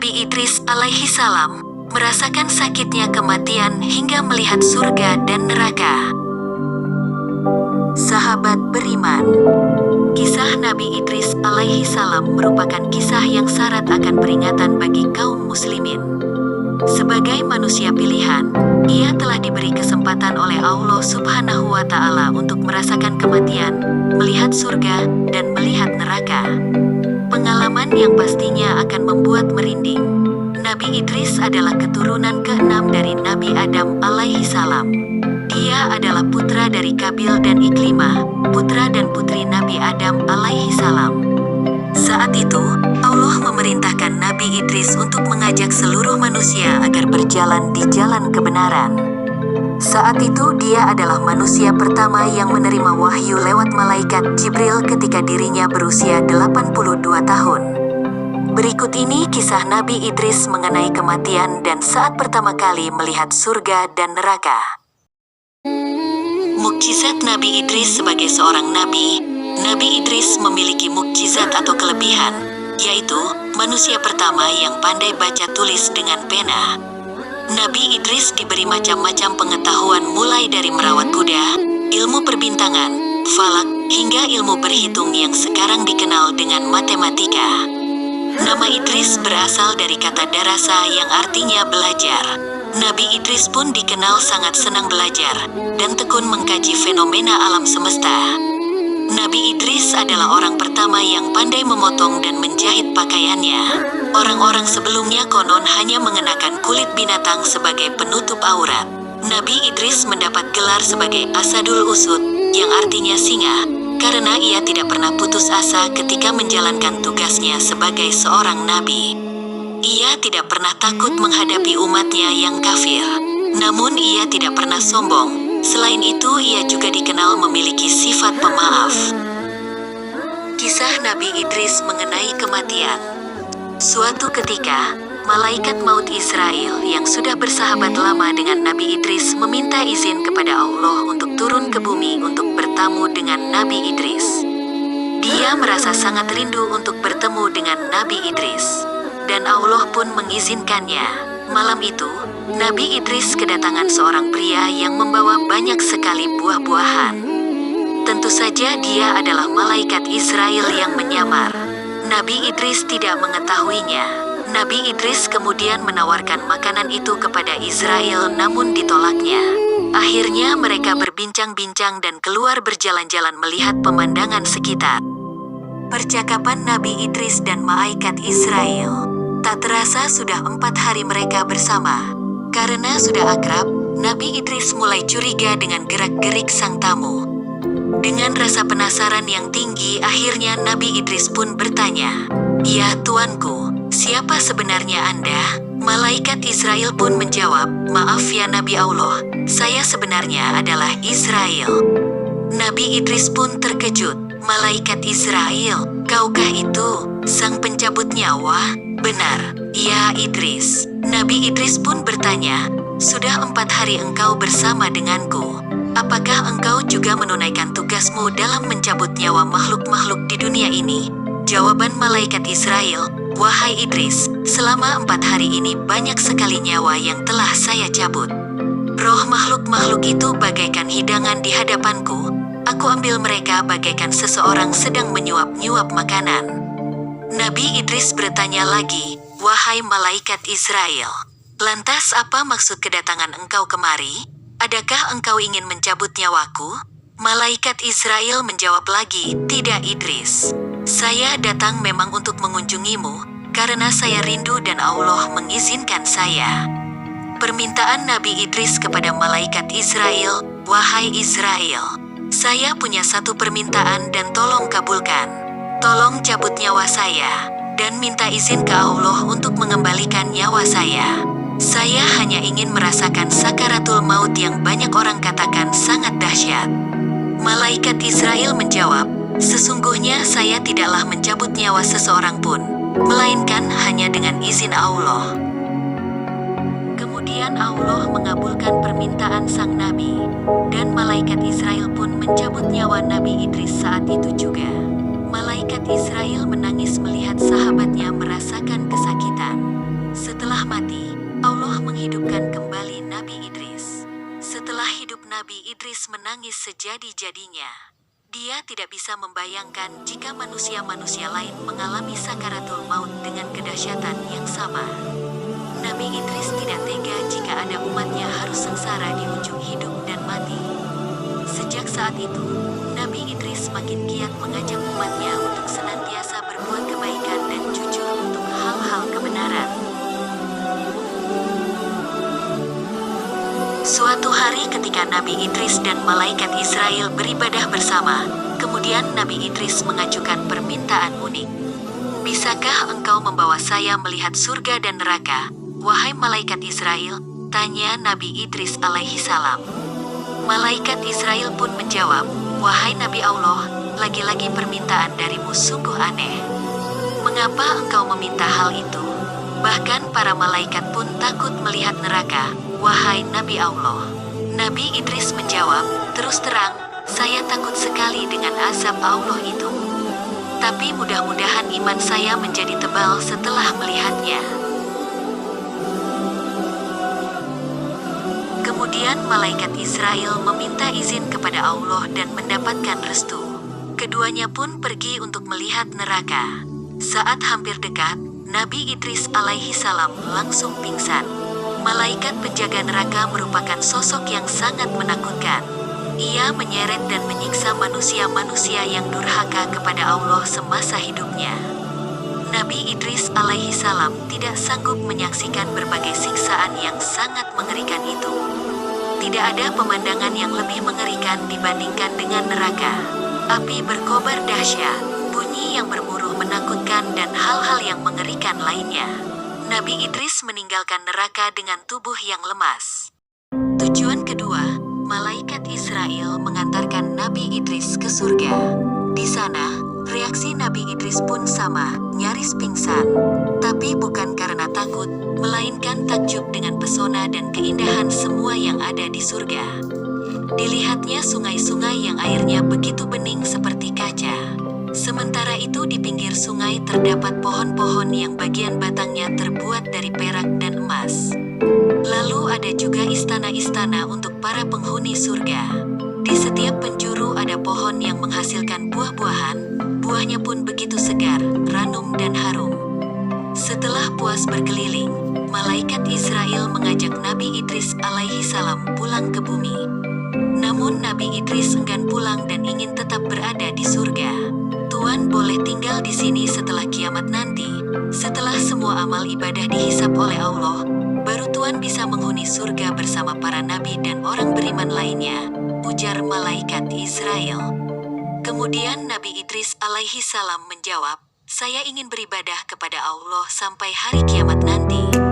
Nabi Idris alaihi salam merasakan sakitnya kematian hingga melihat surga dan neraka. Sahabat beriman, kisah Nabi Idris alaihi salam merupakan kisah yang syarat akan peringatan bagi kaum muslimin. Sebagai manusia pilihan, ia telah diberi kesempatan oleh Allah Subhanahu wa Ta'ala untuk merasakan kematian, melihat surga, dan melihat neraka. Pengalaman yang pastinya akan membuat merinding. Nabi Idris adalah keturunan ke-6 dari Nabi Adam alaihi salam. Dia adalah putra dari Kabil dan Iklimah, putra dan putri Nabi Adam alaihi salam. Saat itu, Allah memerintahkan Nabi Idris untuk mengajak seluruh manusia agar berjalan di jalan kebenaran. Saat itu dia adalah manusia pertama yang menerima wahyu lewat malaikat Jibril ketika dirinya berusia 82 tahun. Berikut ini kisah Nabi Idris mengenai kematian dan saat pertama kali melihat surga dan neraka. Mukjizat Nabi Idris sebagai seorang nabi. Nabi Idris memiliki mukjizat atau kelebihan, yaitu manusia pertama yang pandai baca tulis dengan pena. Nabi Idris diberi macam-macam pengetahuan mulai dari merawat kuda, ilmu perbintangan, falak, hingga ilmu berhitung yang sekarang dikenal dengan matematika. Nama Idris berasal dari kata darasa yang artinya belajar. Nabi Idris pun dikenal sangat senang belajar dan tekun mengkaji fenomena alam semesta. Nabi Idris adalah orang pertama yang pandai memotong dan menjahit pakaiannya. Orang-orang sebelumnya konon hanya mengenakan kulit binatang sebagai penutup aurat. Nabi Idris mendapat gelar sebagai Asadul Usud, yang artinya singa, karena ia tidak pernah putus asa ketika menjalankan tugasnya sebagai seorang nabi. Ia tidak pernah takut menghadapi umatnya yang kafir. Namun ia tidak pernah sombong. Selain itu, ia juga dikenal memiliki sifat pemaaf. Kisah Nabi Idris mengenai kematian. Suatu ketika, malaikat maut Israel yang sudah bersahabat lama dengan Nabi Idris meminta izin kepada Allah untuk turun ke bumi untuk bertamu dengan Nabi Idris. Dia merasa sangat rindu untuk bertemu dengan Nabi Idris, dan Allah pun mengizinkannya. Malam itu, Nabi Idris kedatangan seorang pria yang membawa banyak sekali buah-buahan. Tentu saja dia adalah malaikat Israel yang menyamar. Nabi Idris tidak mengetahuinya. Nabi Idris kemudian menawarkan makanan itu kepada Israel namun ditolaknya. Akhirnya mereka berbincang-bincang dan keluar berjalan-jalan melihat pemandangan sekitar. Percakapan Nabi Idris dan malaikat Israel. Tak terasa sudah 4 hari mereka bersama. Karena sudah akrab, Nabi Idris mulai curiga dengan gerak-gerik sang tamu. Dengan rasa penasaran yang tinggi, akhirnya Nabi Idris pun bertanya, "Ya tuanku, siapa sebenarnya Anda?" Malaikat Israel pun menjawab, "Maaf ya Nabi Allah, saya sebenarnya adalah Israel." Nabi Idris pun terkejut. "Malaikat Israel, kaukah itu sang pencabut nyawa?" "Benar, ya Idris." Nabi Idris pun bertanya, "Sudah 4 hari engkau bersama denganku. Apakah engkau juga menunaikan tugasmu dalam mencabut nyawa makhluk-makhluk di dunia ini?" Jawaban malaikat Israel, "Wahai Idris, selama 4 hari ini banyak sekali nyawa yang telah saya cabut. Roh makhluk-makhluk itu bagaikan hidangan di hadapanku. Aku ambil mereka bagaikan seseorang sedang menyuap-nyuap makanan." Nabi Idris bertanya lagi, "Wahai malaikat Israel, lantas apa maksud kedatangan engkau kemari? Adakah engkau ingin mencabut nyawaku?" Malaikat Israel menjawab lagi, "Tidak Idris. Saya datang memang untuk mengunjungimu, karena saya rindu dan Allah mengizinkan saya." Permintaan Nabi Idris kepada malaikat Israel, "Wahai Israel, saya punya satu permintaan dan tolong kabulkan. Tolong cabut nyawa saya, dan minta izin ke Allah untuk mengembalikan nyawa saya. Saya hanya ingin merasakan sakaratul maut yang banyak orang katakan sangat dahsyat." Malaikat Israel menjawab, "Sesungguhnya saya tidaklah mencabut nyawa seseorang pun, melainkan hanya dengan izin Allah." Kemudian Allah mengabulkan permintaan sang nabi, dan malaikat Israel pun mencabut nyawa Nabi Idris saat itu juga. Malaikat Israel menangis melihat sahabatnya merasakan kesakitan. Nabi Idris menangis sejadi-jadinya. Dia tidak bisa membayangkan jika manusia-manusia lain mengalami sakaratul maut dengan kedahsyatan yang sama. Nabi Idris tidak tega jika ada umatnya harus sengsara di ujung hidup dan mati. Sejak saat itu, Nabi Idris makin giat mengajak umatnya untuk senantiasa berbuat kebaikan dan jujur untuk hal-hal kebenaran. Suatu hari ketika Nabi Idris dan malaikat Israel beribadah bersama, kemudian Nabi Idris mengajukan permintaan unik. "Bisakah engkau membawa saya melihat surga dan neraka, wahai malaikat Israel?" tanya Nabi Idris alaihi salam. Malaikat Israel pun menjawab, "Wahai Nabi Allah, lagi-lagi permintaan darimu sungguh aneh. Mengapa engkau meminta hal itu? Bahkan para malaikat pun takut melihat neraka, wahai Nabi Allah." Nabi Idris menjawab, "Terus terang, saya takut sekali dengan azab Allah itu. Tapi mudah-mudahan iman saya menjadi tebal setelah melihatnya." Kemudian malaikat Israel meminta izin kepada Allah dan mendapatkan restu. Keduanya pun pergi untuk melihat neraka. Saat hampir dekat, Nabi Idris alaihi salam langsung pingsan. Malaikat penjaga neraka merupakan sosok yang sangat menakutkan. Ia menyeret dan menyiksa manusia-manusia yang durhaka kepada Allah semasa hidupnya. Nabi Idris alaihi salam tidak sanggup menyaksikan berbagai siksaan yang sangat mengerikan itu. Tidak ada pemandangan yang lebih mengerikan dibandingkan dengan neraka. Api berkobar dahsyat, bunyi yang bermuruh menakutkan dan hal-hal yang mengerikan lainnya. Nabi Idris meninggalkan neraka dengan tubuh yang lemas. Tujuan kedua, malaikat Israel mengantarkan Nabi Idris ke surga. Di sana, reaksi Nabi Idris pun sama, nyaris pingsan. Tapi bukan karena takut, melainkan takjub dengan pesona dan keindahan semua yang ada di surga. Dilihatnya sungai-sungai yang airnya begitu bening seperti kaca. Sementara itu di pinggir sungai terdapat pohon-pohon yang bagian batangnya terbuat dari perak dan emas. Lalu ada juga istana-istana untuk para penghuni surga. Di setiap penjuru ada pohon yang menghasilkan buah-buahan, buahnya pun begitu segar, ranum dan harum. Setelah puas berkeliling, malaikat Israel mengajak Nabi Idris alaihi salam pulang ke bumi. Namun Nabi Idris enggan pulang dan ingin tetap berada di surga. "Tuan boleh tinggal di sini setelah kiamat nanti. Setelah semua amal ibadah dihisap oleh Allah, baru Tuan bisa menghuni surga bersama para nabi dan orang beriman lainnya," ujar malaikat Israel. Kemudian Nabi Idris alaihi salam menjawab, "Saya ingin beribadah kepada Allah sampai hari kiamat nanti."